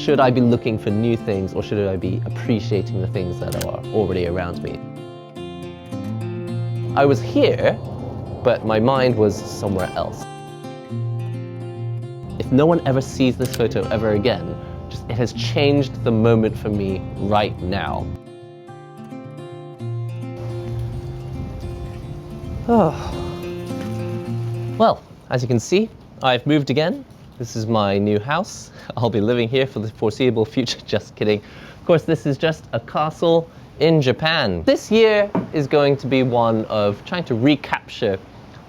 should I be looking for new things or should I be appreciating the things that are already around me? I was here, but my mind was somewhere else. If no one ever sees this photo ever again, it has changed the moment for me right now. Well, as you can see, I've moved again. This is my new house. I'll be living here for the foreseeable future. Just kidding. Of course, this is just a castle in Japan. This year is going to be one of trying to recapture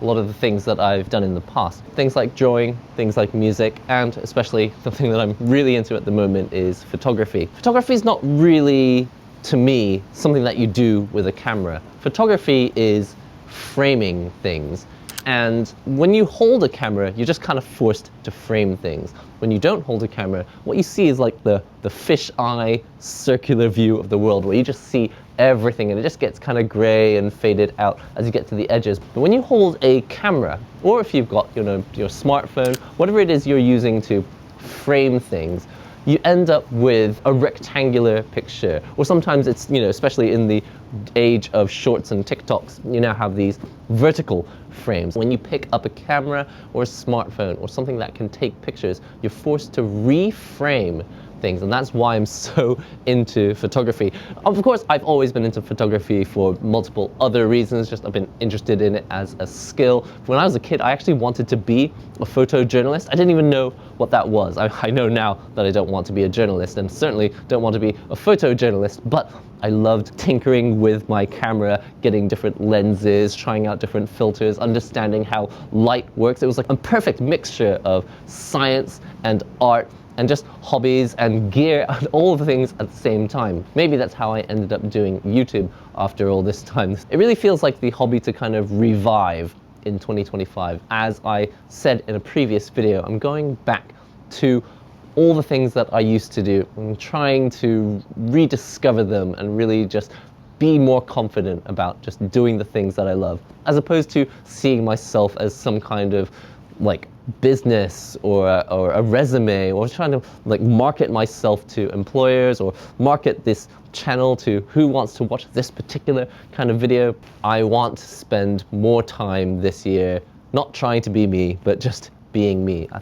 a lot of the things that I've done in the past. Things like drawing, things like music, and especially the thing that I'm really into at the moment is photography. Photography is not really, to me, something that you do with a camera. Photography is framing things. And when you hold a camera, you're just kind of forced to frame things. When you don't hold a camera, what you see is like the fish-eye circular view of the world, where you just see everything and it just gets kind of gray and faded out as you get to the edges. But when you hold a camera, or if you've got, your smartphone, whatever it is you're using to frame things, you end up with a rectangular picture. Or sometimes it's, especially in the age of shorts and TikToks, you now have these vertical frames. When you pick up a camera or a smartphone or something that can take pictures, you're forced to reframe things, and that's why I'm so into photography. Of course, I've always been into photography for multiple other reasons, just I've been interested in it as a skill. When I was a kid, I actually wanted to be a photojournalist. I didn't even know what that was. I know now that I don't want to be a journalist, and certainly don't want to be a photojournalist, but I loved tinkering with my camera, getting different lenses, trying out different filters, understanding how light works. It was like a perfect mixture of science and art, and just hobbies and gear and all the things at the same time. Maybe that's how I ended up doing YouTube after all this time. It really feels like the hobby to kind of revive in 2025. As I said in a previous video, I'm going back to all the things that I used to do. I'm trying to rediscover them and really just be more confident about just doing the things that I love, as opposed to seeing myself as some kind of like business or a resume, or trying to like market myself to employers or market this channel to who wants to watch this particular kind of video. I want to spend more time this year not trying to be me, but just being me. I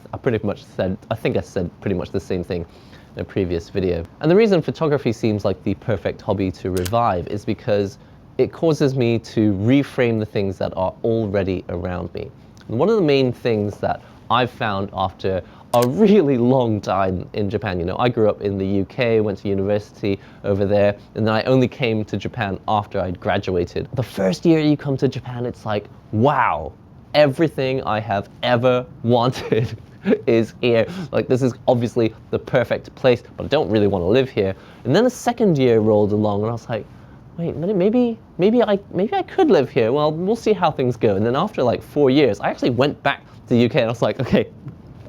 think I said pretty much the same thing in a previous video. And the reason photography seems like the perfect hobby to revive is because it causes me to reframe the things that are already around me. And one of the main things that I've found after a really long time in Japan, I grew up in the UK, went to university over there, and then I only came to Japan after I'd graduated. The first year you come to Japan, it's like, wow, everything I have ever wanted is here. Like, this is obviously the perfect place, but I don't really want to live here. And then the second year rolled along and I was like, wait, maybe I could live here. Well, we'll see how things go. And then after like 4 years, I actually went back to the UK and I was like, okay,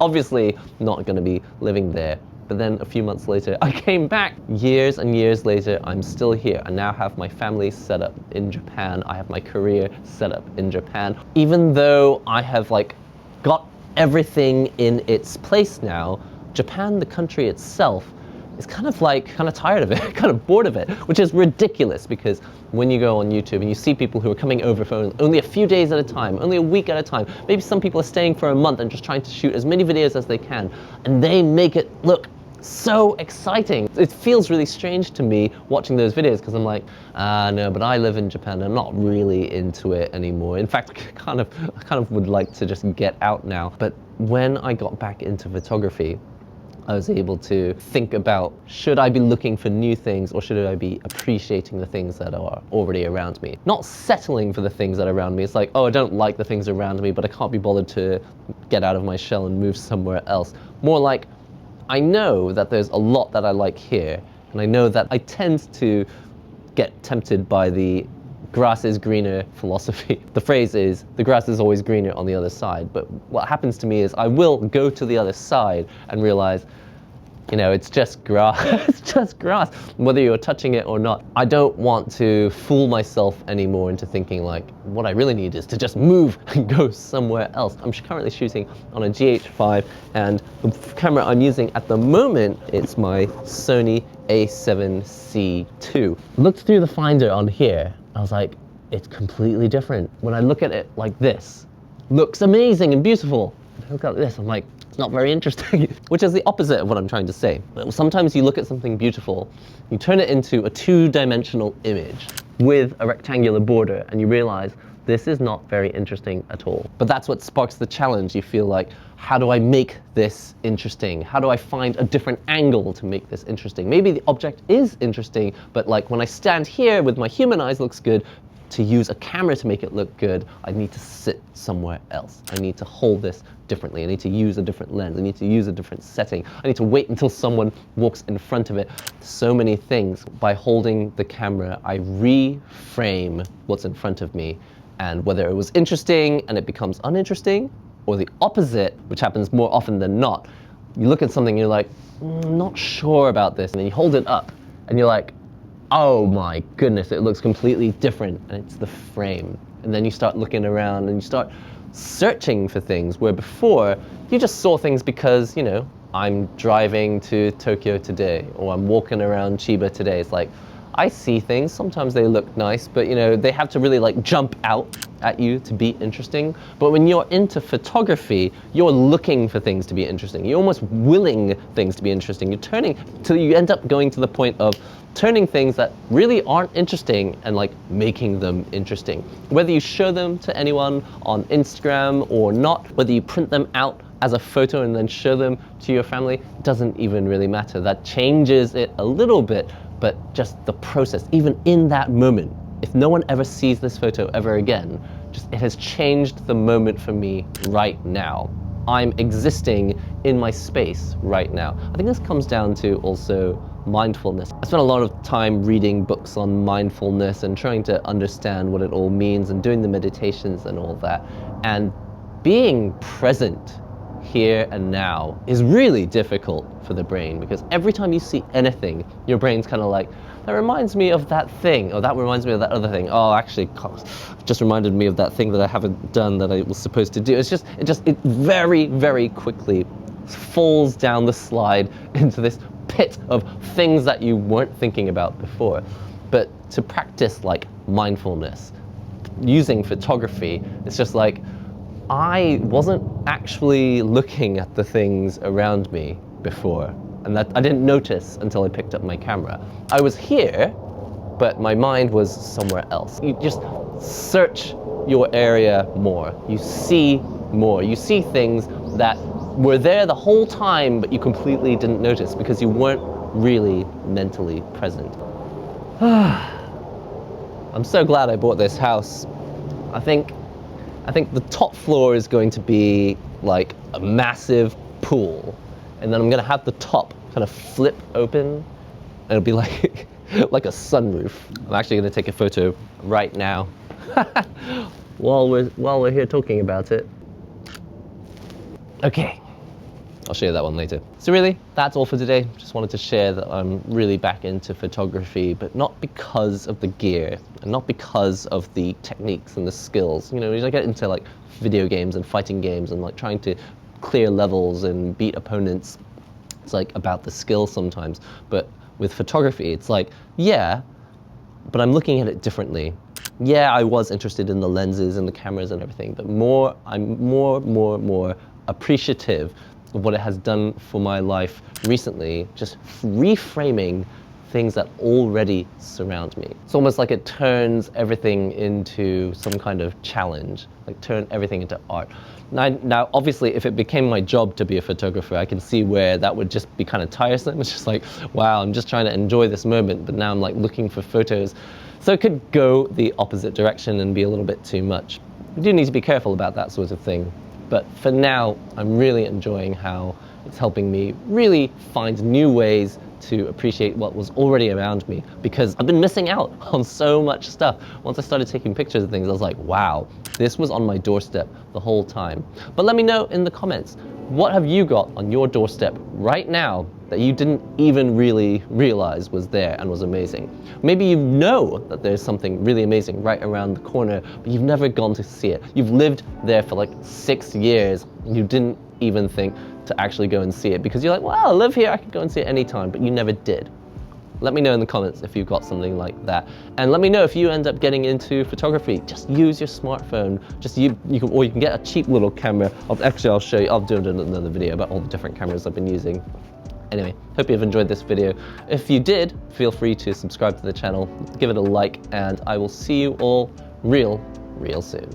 obviously not going to be living there. But then a few months later, I came back. Years and years later, I'm still here. I now have my family set up in Japan. I have my career set up in Japan. Even though I have like got everything in its place now, Japan, the country itself, is kind of tired of it, kind of bored of it, which is ridiculous, because when you go on YouTube and you see people who are coming over for only a few days at a time, only a week at a time, maybe some people are staying for a month and just trying to shoot as many videos as they can, and they make it look so exciting. It feels really strange to me watching those videos, because I'm like, no, but I live in Japan. I'm not really into it anymore. In fact, I kind of would like to just get out now. But when I got back into photography, I was able to think about, should I be looking for new things or should I be appreciating the things that are already around me? Not settling for the things that are around me. It's like, oh, I don't like the things around me, but I can't be bothered to get out of my shell and move somewhere else. More like, I know that there's a lot that I like here, and I know that I tend to get tempted by the grass is greener philosophy. The phrase is, the grass is always greener on the other side. But what happens to me is I will go to the other side and realize, you know, it's just grass. It's just grass, whether you're touching it or not. I don't want to fool myself anymore into thinking like, what I really need is to just move and go somewhere else. I'm currently shooting on a GH5, and the camera I'm using at the moment, it's my Sony a7C II. Looked through the finder on here, I was like, it's completely different. When I look at it like this, looks amazing and beautiful. Look at this, I'm like, it's not very interesting, which is the opposite of what I'm trying to say. Sometimes you look at something beautiful, you turn it into a two-dimensional image with a rectangular border, and you realize this is not very interesting at all. But that's what sparks the challenge. You feel like, how do I make this interesting? How do I find a different angle to make this interesting? Maybe the object is interesting, but like when I stand here with my human eyes looks good, to use a camera to make it look good, I need to sit somewhere else. I need to hold this differently. I need to use a different lens. I need to use a different setting. I need to wait until someone walks in front of it. So many things. By holding the camera, I reframe what's in front of me, and whether it was interesting and it becomes uninteresting, or the opposite, which happens more often than not. You look at something and you're like, not sure about this, and then you hold it up and you're like, oh my goodness, it looks completely different, and it's the frame. And then you start looking around and you start searching for things, where before you just saw things because, you know, I'm driving to Tokyo today, or I'm walking around Chiba today. It's like, I see things, sometimes they look nice, but you know, they have to really like jump out at you to be interesting. But when you're into photography, you're looking for things to be interesting. You're almost willing things to be interesting. You're turning till you end up going to the point of turning things that really aren't interesting and like making them interesting. Whether you show them to anyone on Instagram or not, whether you print them out as a photo and then show them to your family, doesn't even really matter. That changes it a little bit, but just the process, even in that moment, if no one ever sees this photo ever again, just it has changed the moment for me right now. I'm existing in my space right now. I think this comes down to also mindfulness. I spent a lot of time reading books on mindfulness and trying to understand what it all means and doing the meditations and all that. And being present here and now is really difficult for the brain, because every time you see anything, your brain's kind of like, that reminds me of that thing, or that reminds me of that other thing. Oh, actually, just reminded me of that thing that I haven't done that I was supposed to do. It very, very quickly falls down the slide into this pit of things that you weren't thinking about before. But to practice like mindfulness, using photography, it's just like, I wasn't actually looking at the things around me before, and that I didn't notice until I picked up my camera. I was here, but my mind was somewhere else. You just search your area more. You see more. You see things that were there the whole time, but you completely didn't notice because you weren't really mentally present. I'm so glad I bought this house. I think the top floor is going to be like a massive pool, and then I'm gonna have the top kind of flip open, and it'll be like like a sunroof. I'm actually gonna take a photo right now while we're here talking about it. Okay, I'll show you that one later. So really, that's all for today. Just wanted to share that I'm really back into photography, but not because of the gear and not because of the techniques and the skills. You know, I get into like video games and fighting games and like trying to clear levels and beat opponents. It's like about the skill sometimes, but with photography, it's like, yeah, but I'm looking at it differently. Yeah, I was interested in the lenses and the cameras and everything, but I'm more appreciative of what it has done for my life recently, just reframing things that already surround me. It's almost like it turns everything into some kind of challenge, like turn everything into art. Now, obviously, if it became my job to be a photographer, I can see where that would just be kind of tiresome. It's just like, wow, I'm just trying to enjoy this moment, but now I'm like looking for photos. So it could go the opposite direction and be a little bit too much. We do need to be careful about that sort of thing. But for now, I'm really enjoying how it's helping me really find new ways to appreciate what was already around me, because I've been missing out on so much stuff. Once I started taking pictures of things, I was like, wow, this was on my doorstep the whole time. But let me know in the comments, what have you got on your doorstep right now that you didn't even really realize was there and was amazing. Maybe you know that there's something really amazing right around the corner, but you've never gone to see it. You've lived there for like 6 years and you didn't even think to actually go and see it because you're like, well, I live here, I can go and see it anytime, but you never did. Let me know in the comments if you've got something like that. And let me know if you end up getting into photography. Just use your smartphone. Or you can get a cheap little camera. I'll show you, I'll do another video about all the different cameras I've been using. Anyway, hope you've enjoyed this video. If you did, feel free to subscribe to the channel, give it a like, and I will see you all real soon.